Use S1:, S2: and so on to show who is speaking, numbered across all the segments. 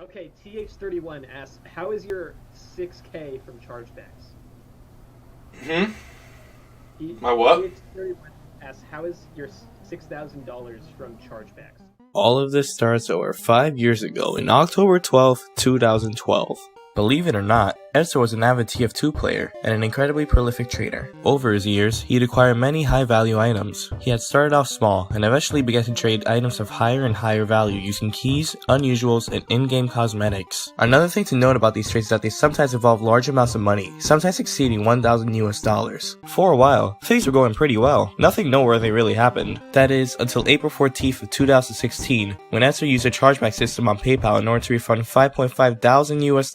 S1: Okay, TH31 asks, how is your 6K from chargebacks?
S2: My what?
S1: TH31 asks, how is your $6,000 from chargebacks?
S3: All of this starts over 5 years ago in October 12, 2012. Believe it or not, Etzer was an avid TF2 player and an incredibly prolific trader. Over his years, he'd acquired many high-value items. He had started off small and eventually began to trade items of higher and higher value using keys, unusuals, and in-game cosmetics. Another thing to note about these trades is that they sometimes involve large amounts of money, sometimes exceeding $1,000 US. For a while, things were going pretty well. Nothing noteworthy really happened. That is, until April 14th of 2016, when Etzer used a chargeback system on PayPal in order to refund $5,500 US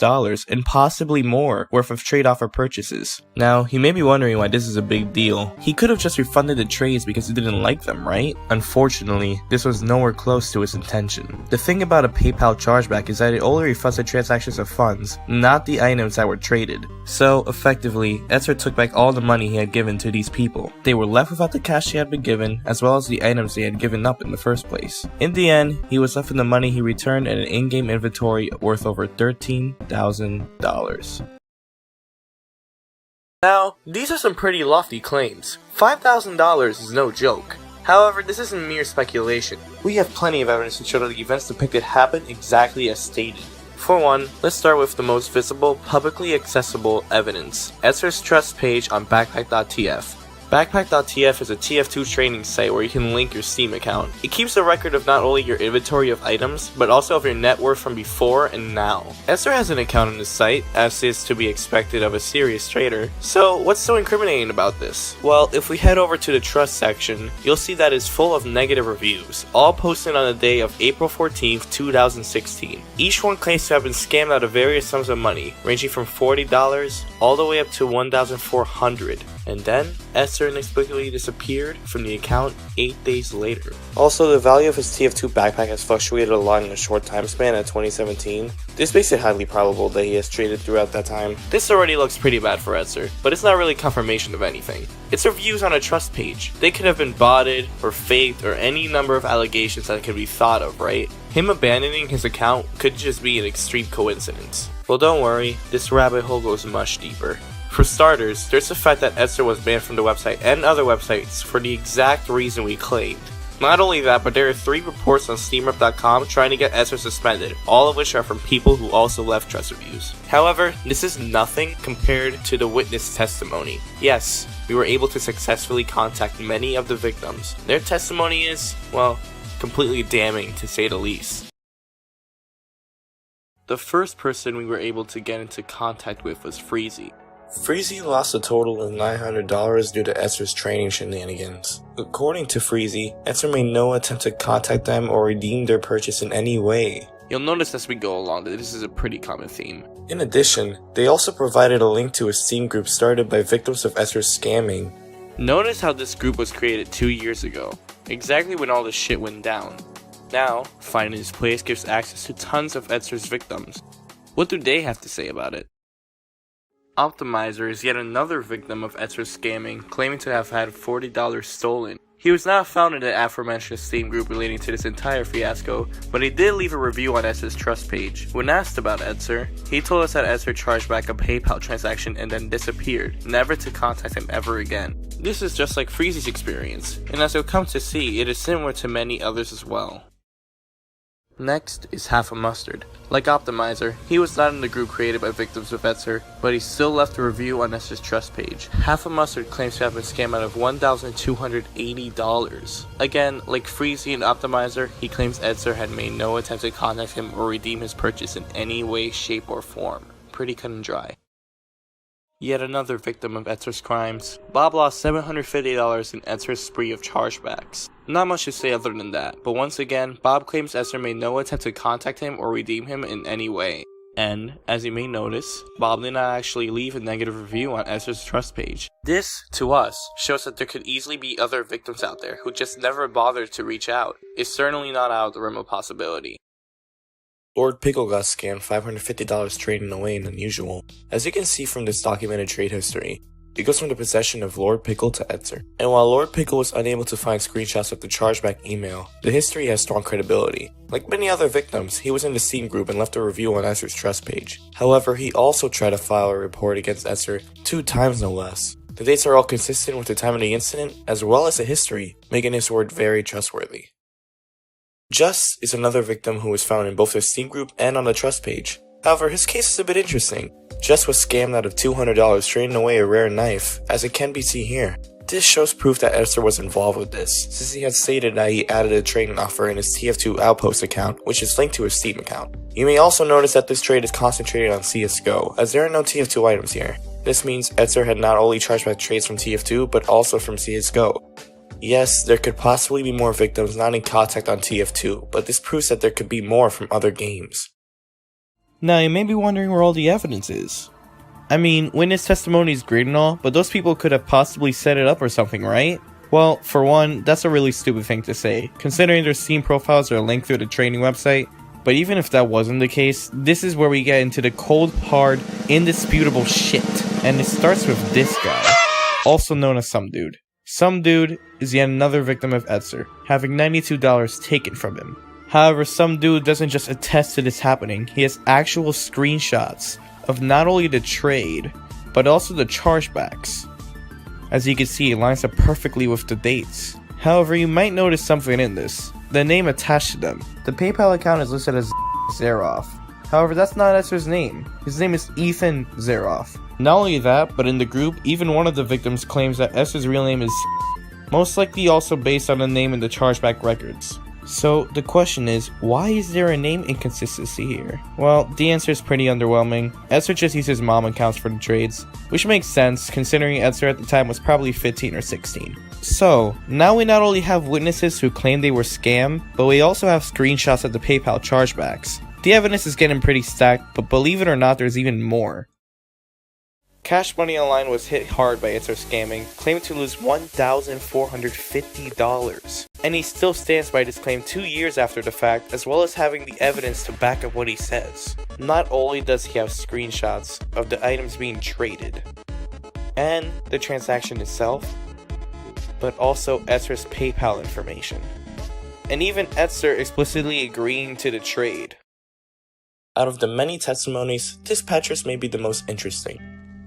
S3: and possibly more worth of trade offer purchases. Now, you may be wondering why this is a big deal. He could have just refunded the trades because he didn't like them, right? Unfortunately, this was nowhere close to his intention. The thing about a PayPal chargeback is that it only refunds the transactions of funds, not the items that were traded. So, effectively, Etzer took back all the money he had given to these people. They were left without the cash he had been given, as well as the items they had given up in the first place. In the end, he was left with the money he returned and an in-game inventory worth over $13,000. Now, these are some pretty lofty claims. $5,000 is no joke. However, this isn't mere speculation. We have plenty of evidence to show that the events depicted happened exactly as stated. For one, let's start with the most visible, publicly accessible evidence. Etzer's trust page on backpack.tf. Backpack.tf is a TF2 trading site where you can link your Steam account. It keeps a record of not only your inventory of items, but also of your net worth from before and now. Etzer has an account on the site, as is to be expected of a serious trader. So what's so incriminating about this? Well, if we head over to the trust section, you'll see that it's full of negative reviews, all posted on the day of April 14th, 2016. Each one claims to have been scammed out of various sums of money, ranging from $40 all the way up to $1,400. And then, Etzer inexplicably disappeared from the account 8 days later. Also, the value of his TF2 backpack has fluctuated a lot in a short time span at 2017. This makes it highly probable that he has traded throughout that time. This already looks pretty bad for Etzer, but it's not really confirmation of anything. It's reviews on a trust page. They could have been botted, or faked, or any number of allegations that could be thought of, right? Him abandoning his account could just be an extreme coincidence. Well, don't worry, this rabbit hole goes much deeper. For starters, there's the fact that Etzer was banned from the website and other websites for the exact reason we claimed. Not only that, but there are 3 reports on SteamRep.com trying to get Etzer suspended, all of which are from people who also left trust reviews. However, this is nothing compared to the witness testimony. Yes, we were able to successfully contact many of the victims. Their testimony is, well, completely damning to say the least. The first person we were able to get into contact with was Frozec. Frozec lost a total of $900 due to Etzer's trading shenanigans. According to Frozec, Etzer made no attempt to contact them or redeem their purchase in any way. You'll notice as we go along that this is a pretty common theme. In addition, they also provided a link to a Steam group started by victims of Etzer's scamming. Notice how this group was created 2 years ago, exactly when all this shit went down. Now, finding this place gives access to tons of Etzer's victims. What do they have to say about it? Optimizer is yet another victim of Etzer's scamming, claiming to have had $40 stolen. He was not found in the aforementioned Steam group relating to this entire fiasco, but he did leave a review on Etzer's trust page. When asked about Etzer, he told us that Etzer charged back a PayPal transaction and then disappeared, never to contact him ever again. This is just like Frozec's experience, and as you'll come to see, it is similar to many others as well. Next is Half a Mustard. Like Optimizer, he was not in the group created by victims of Etzer, but he still left a review on Etzer's trust page. Half a Mustard claims to have been scammed out of $1,280. Again, like Frozec and Optimizer, he claims Etzer had made no attempt to contact him or redeem his purchase in any way, shape, or form. Pretty cut and dry. Yet another victim of Etzer's crimes, Bob lost $750 in Etzer's spree of chargebacks. Not much to say other than that, but once again, Bob claims Etzer made no attempt to contact him or redeem him in any way. And, as you may notice, Bob did not actually leave a negative review on Etzer's trust page. This, to us, shows that there could easily be other victims out there who just never bothered to reach out. It's certainly not out of the realm of possibility. Lord Pickle got scammed $550 trading away in unusual. As you can see from this documented trade history, It goes from the possession of Lord Pickle to Etzer. And while Lord Pickle was unable to find screenshots of the chargeback email, the history has strong credibility. Like many other victims, he was in the Steam group and left a review on Etzer's trust page. However, he also tried to file a report against Etzer 2 times no less. The dates are all consistent with the time of the incident, as well as the history, making his word very trustworthy. Just is another victim who was found in both the Steam group and on the trust page. However, his case is a bit interesting. Just was scammed out of $200 trading away a rare knife, as it can be seen here. This shows proof that Etzer was involved with this, since he had stated that he added a trading offer in his TF2 Outpost account, which is linked to his Steam account. You may also notice that this trade is concentrated on CSGO, as there are no TF2 items here. This means Etzer had not only charged back trades from TF2, but also from CSGO. Yes, there could possibly be more victims not in contact on TF2, but this proves that there could be more from other games.
S2: Now, you may be wondering where all the evidence is. I mean, witness testimony is great and all, but those people could have possibly set it up or something, right? Well, for one, that's a really stupid thing to say, considering their Steam profiles are linked through the trading website. But even if that wasn't the case, this is where we get into the cold, hard, indisputable shit. And it starts with this guy, also known as Some Dude. Some Dude is yet another victim of Etzer, having $92 taken from him. However, Some Dude doesn't just attest to this happening, he has actual screenshots of not only the trade, but also the chargebacks. As you can see, it lines up perfectly with the dates. However, you might notice something in this, the name attached to them. The PayPal account is listed as Zeroff. However, that's not Etzer's name. His name is Ethan Zeroff. Not only that, but in the group, even one of the victims claims that Etzer's real name is most likely also based on the name in the chargeback records. So the question is, why is there a name inconsistency here? Well, the answer is pretty underwhelming. Etzer just used his mom accounts for the trades, which makes sense considering Etzer at the time was probably 15 or 16. So, now we not only have witnesses who claim they were scammed, but we also have screenshots of the PayPal chargebacks. The evidence is getting pretty stacked, but believe it or not, there's even more. Cash Money Online was hit hard by Etzer scamming, claiming to lose $1,450. And he still stands by this claim 2 years after the fact, as well as having the evidence to back up what he says. Not only does he have screenshots of the items being traded, and the transaction itself, but also Etzer's PayPal information. And even Etzer explicitly agreeing to the trade. Out of the many testimonies, Dispatcher's may be the most interesting.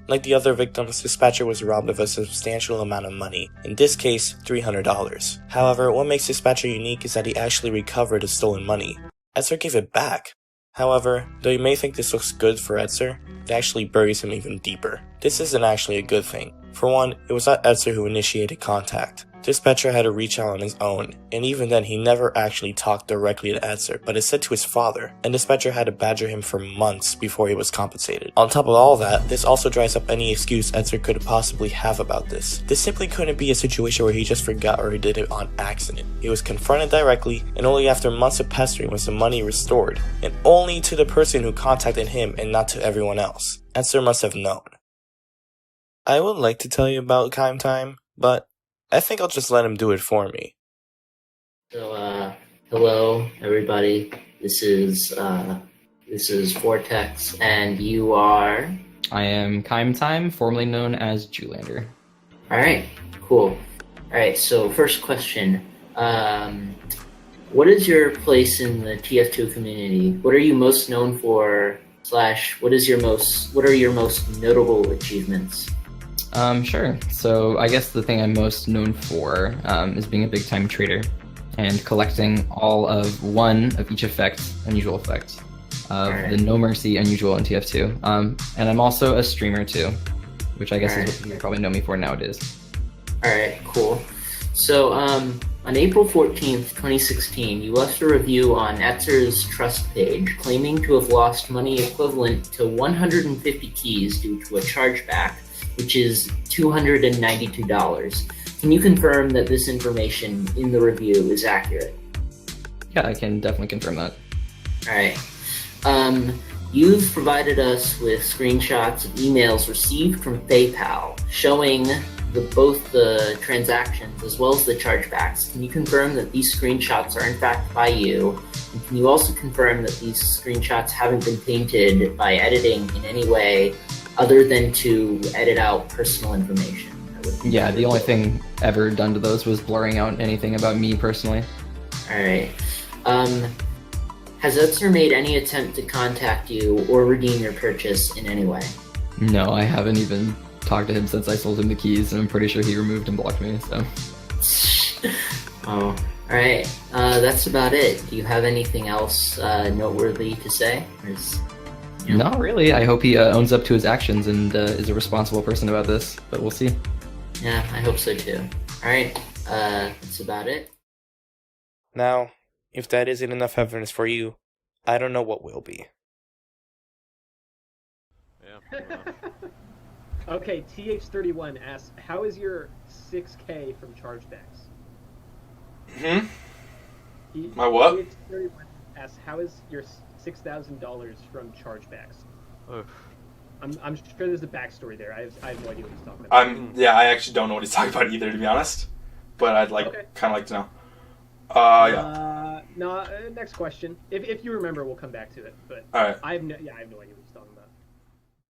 S2: Like the other victims, Dispatcher was robbed of a substantial amount of money, in this case, $300. However, what makes Dispatcher unique is that he actually recovered the stolen money. Etzer gave it back. However, though you may think this looks good for Etzer, it actually buries him even deeper. This isn't actually a good thing. For one, it was not Etzer who initiated contact. Dispatcher had to reach out on his own, and even then he never actually talked directly to Etzer, but instead to his father, and Dispatcher had to badger him for months before he was compensated. On top of all that, this also dries up any excuse Etzer could possibly have about this. This simply couldn't be a situation where he just forgot or he did it on accident. He was confronted directly, and only after months of pestering was the money restored, and only to the person who contacted him and not to everyone else. Etzer must have known. I would like to tell you about kaimtime, but I think I'll just let him do it for me.
S4: So, hello everybody. This is Vortex, and you are.
S5: I am kaimtime, formerly known as Jewlander.
S4: All right, cool. All right. So, first question: what is your place in the TF2 community? What are you most known for? / what are your most notable achievements?
S5: Sure. So I guess the thing I'm most known for is being a big time trader and collecting all of one of each unusual effect of the No Mercy unusual in TF2. And I'm also a streamer too, which I guess is what you probably know me for nowadays.
S4: Alright, cool. So on April 14th, 2016, you left a review on Etzer's trust page claiming to have lost money equivalent to 150 keys due to a chargeback, which is $292. Can you confirm that this information in the review is accurate?
S5: Yeah, I can definitely confirm that.
S4: Alright. You've provided us with screenshots of emails received from PayPal showing both the transactions as well as the chargebacks. Can you confirm that these screenshots are in fact by you? And can you also confirm that these screenshots haven't been tainted by editing in any way other than to edit out personal information.
S5: Yeah, the only thing ever done to those was blurring out anything about me personally.
S4: Alright. Has Etzer made any attempt to contact you or redeem your purchase in any way?
S5: No, I haven't even talked to him since I sold him the keys, and I'm pretty sure he removed and blocked me, so.
S4: Oh, alright. That's about it. Do you have anything else noteworthy to say?
S5: Not really. I hope he owns up to his actions and is a responsible person about this, but we'll see.
S4: Yeah, I hope so too. Alright, that's about it.
S2: Now, if that isn't enough evidence for you, I don't know what will be.
S1: Okay, TH31 asks, how is your 6K from chargebacks?
S6: My what?
S1: TH31 asks, how is your $6,000 from chargebacks? I'm sure there's a backstory there. I have no idea what he's talking about.
S6: Yeah, I actually don't know what he's talking about either, to be honest. But I'd kind of like to know.
S1: No, next question. If you remember, we'll come back to it. But
S6: Alright.
S1: I have no idea what he's talking about.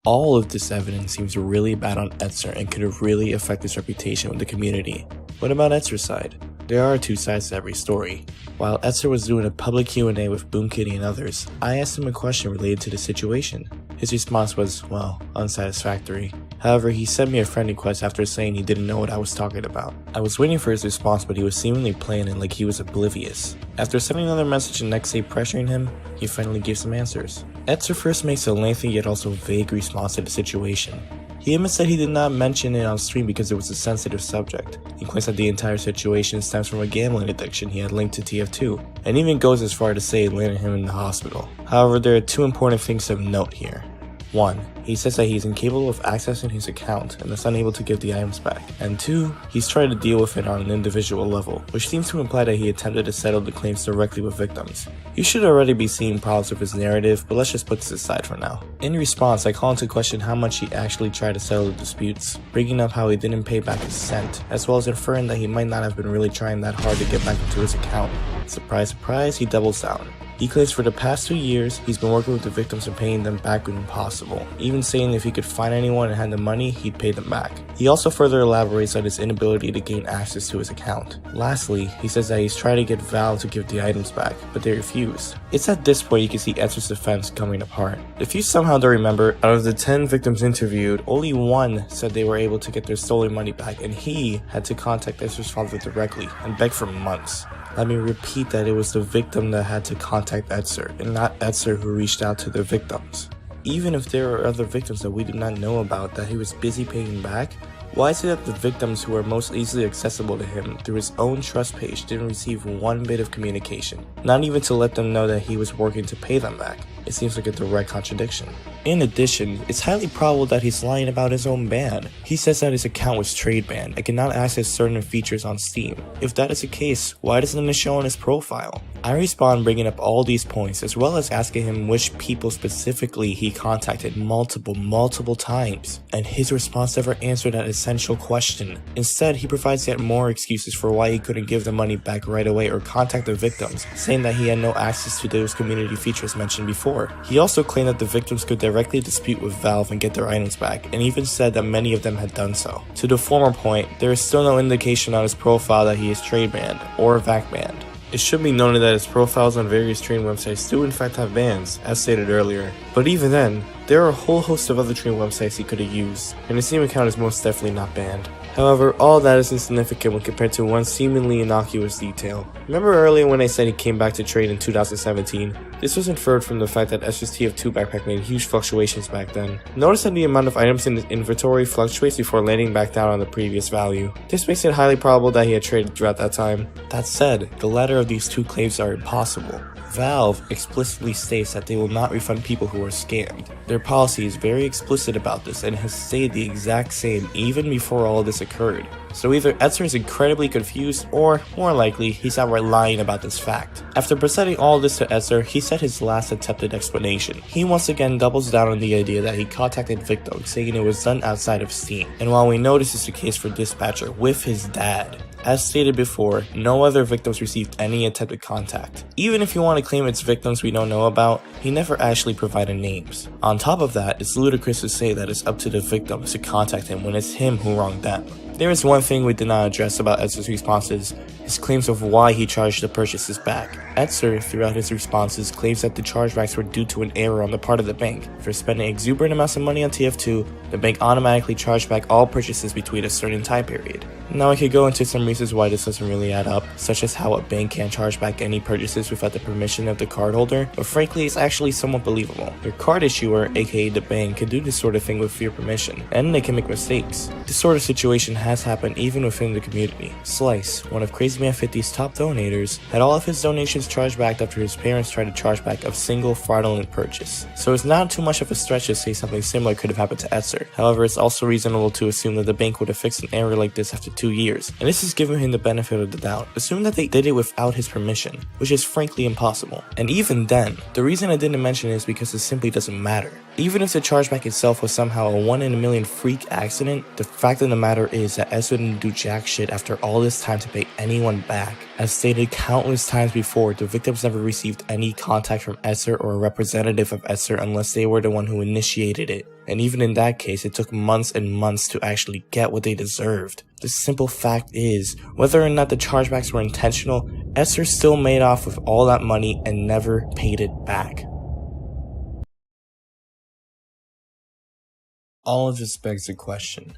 S2: All of this evidence seems really bad on Etzer and could have really affected his reputation with the community. What about Etzer's side? There are two sides to every story. While Etzer was doing a public Q&A with Boomkitty and others, I asked him a question related to the situation. His response was, well, unsatisfactory. However, he sent me a friend request after saying he didn't know what I was talking about. I was waiting for his response, but he was seemingly playing it like he was oblivious. After sending another message and next day pressuring him, he finally gave some answers. Etzer first makes a lengthy yet also vague response to the situation. He admits that he did not mention it on stream because it was a sensitive subject. He claims that the entire situation stems from a gambling addiction he had linked to TF2, and even goes as far to say it landed him in the hospital. However, there are two important things of note here. 1. He says that he's incapable of accessing his account and is unable to give the items back. And 2. He's tried to deal with it on an individual level, which seems to imply that he attempted to settle the claims directly with victims. You should already be seeing problems with his narrative, but let's just put this aside for now. In response, I call into question how much he actually tried to settle the disputes, bringing up how he didn't pay back his cent, as well as inferring that he might not have been really trying that hard to get back into his account. Surprise, surprise, he doubles down. He claims for the past 2 years, he's been working with the victims and paying them back when possible, even saying if he could find anyone and had the money, he'd pay them back. He also further elaborates on his inability to gain access to his account. Lastly, he says that he's tried to get Valve to give the items back, but they refused. It's at this point you can see Etzer's defense coming apart. If you somehow don't remember, out of the 10 victims interviewed, only 1 said they were able to get their stolen money back, and he had to contact Etzer's father directly and beg for months. Let me repeat that it was the victim that had to contact Etzer, and not Etzer who reached out to the victims. Even if there are other victims that we did not know about that he was busy paying back, why is it that the victims who are most easily accessible to him through his own trust page didn't receive one bit of communication, not even to let them know that he was working to pay them back? It seems like a direct contradiction. In addition, it's highly probable that he's lying about his own ban. He says that his account was trade banned and cannot access certain features on Steam. If that is the case, why doesn't it show on his profile? I respond bringing up all these points as well as asking him which people specifically he contacted multiple times, and his response never answered that essential question. Instead, he provides yet more excuses for why he couldn't give the money back right away or contact the victims, saying that he had no access to those community features mentioned before. He also claimed that the victims could directly dispute with Valve and get their items back, and even said that many of them had done so. To the former point, there is still no indication on his profile that he is trade banned or VAC banned. It should be noted that his profiles on various trading websites do in fact have bans, as stated earlier. But even then, there are a whole host of other trading websites he could have used, and his Steam account is most definitely not banned. However, all that is insignificant when compared to one seemingly innocuous detail. Remember earlier when I said he came back to trade in 2017? This was inferred from the fact that Etzer's TF2 backpack made huge fluctuations back then. Notice that the amount of items in his inventory fluctuates before landing back down on the previous value. This makes it highly probable that he had traded throughout that time. That said, the latter of these two claims are impossible. Valve explicitly states that they will not refund people who are scammed. Their policy is very explicit about this and has stayed the exact same even before all this occurred. So either Etzer is incredibly confused, or, more likely, he's outright lying about this fact. After presenting all this to Etzer, he said his last attempted explanation. He once again doubles down on the idea that he contacted victims, saying it was done outside of Steam. And while we know this is the case for Dispatcher with his dad,
S3: As stated before, no other victims received any attempted contact. Even if you want to claim it's victims we don't know about, he never actually provided names. On top of that, it's ludicrous to say that it's up to the victims to contact him when it's him who wronged them. There is one thing we did not address about Etzer's responses, his claims of why he charged the purchases back. Etzer, throughout his responses, claims that the chargebacks were due to an error on the part of the bank. For spending exuberant amounts of money on TF2, the bank automatically charged back all purchases between a certain time period. Now I could go into some reasons why this doesn't really add up, such as how a bank can't charge back any purchases without the permission of the cardholder, but frankly it's actually somewhat believable. Your card issuer, aka the bank, can do this sort of thing with your permission, and they can make mistakes. This sort of situation has happened even within the community. Slice, one of CrazyMan50's top donators, had all of his donations charged back after his parents tried to charge back a single fraudulent purchase. So it's not too much of a stretch to say something similar could have happened to Etzer. However, it's also reasonable to assume that the bank would have fixed an error like this after 2 years, and this is giving him the benefit of the doubt. Assume that they did it without his permission, which is frankly impossible. And even then, the reason I didn't mention it is because it simply doesn't matter. Even if the chargeback itself was somehow a 1 in a million freak accident, the fact of the matter is that Etzer didn't do jack shit after all this time to pay anyone back. As stated countless times before, the victims never received any contact from Etzer or a representative of Etzer unless they were the one who initiated it. And even in that case, it took months and months to actually get what they deserved. The simple fact is, whether or not the chargebacks were intentional, Etzer still made off with all that money and never paid it back. All of this begs the question.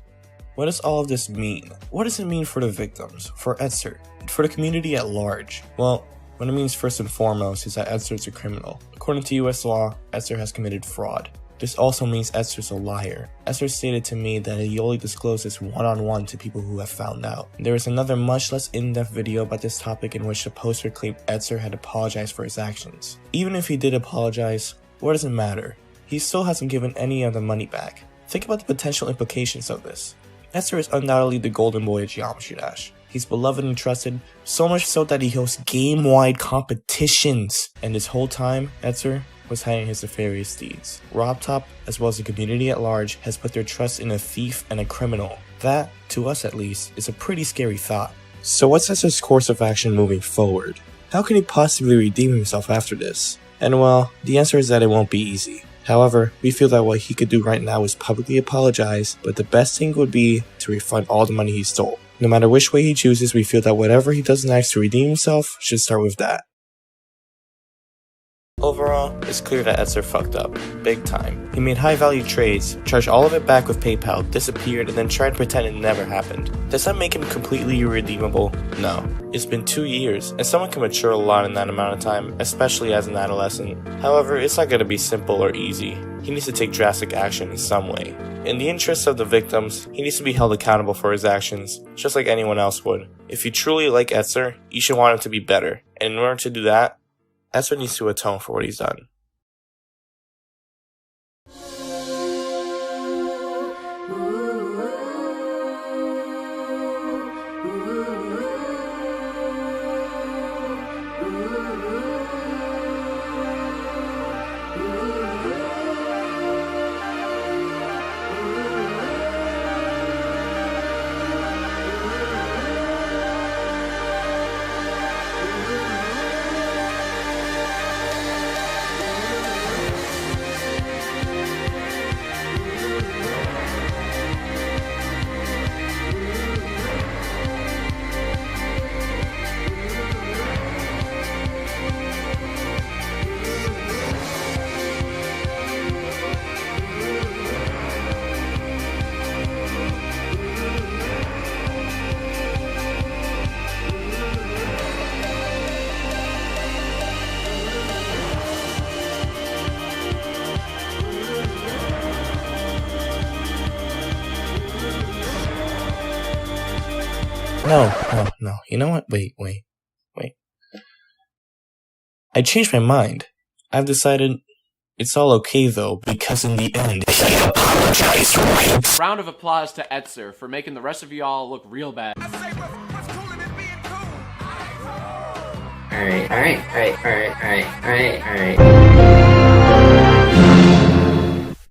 S3: What does all of this mean? What does it mean for the victims, for Etzer, and for the community at large? Well, what it means first and foremost is that Etzer is a criminal. According to US law, Etzer has committed fraud. This also means Etzer's a liar. Etzer stated to me that he only discloses one-on-one to people who have found out. There is another much less in-depth video about this topic in which the poster claimed Etzer had apologized for his actions. Even if he did apologize, what does it matter? He still hasn't given any of the money back. Think about the potential implications of this. Etzer is undoubtedly the golden boy of Geometry Dash. He's beloved and trusted, so much so that he hosts game-wide competitions. And this whole time, Etzer was hiding his nefarious deeds. REUPLOAD, as well as the community at large, has put their trust in a thief and a criminal. That, to us at least, is a pretty scary thought. So what's Etzer's course of action moving forward? How can he possibly redeem himself after this? And well, the answer is that it won't be easy. However, we feel that what he could do right now is publicly apologize, but the best thing would be to refund all the money he stole. No matter which way he chooses, we feel that whatever he does next to redeem himself should start with that. Overall, it's clear that Etzer fucked up, big time. He made high value trades, charged all of it back with PayPal, disappeared, and then tried to pretend it never happened. Does that make him completely irredeemable? No. It's been 2 years, and someone can mature a lot in that amount of time, especially as an adolescent. However, it's not going to be simple or easy. He needs to take drastic action in some way. In the interests of the victims, he needs to be held accountable for his actions, just like anyone else would. If you truly like Etzer, you should want him to be better, and in order to do that, Etzer needs to atone for what he's done. No. You know what? Wait. I changed my mind. I've decided it's all okay though, because in the end, he apologized, right?
S7: Round of applause to Etzer for making the rest of y'all look real bad.
S4: Alright.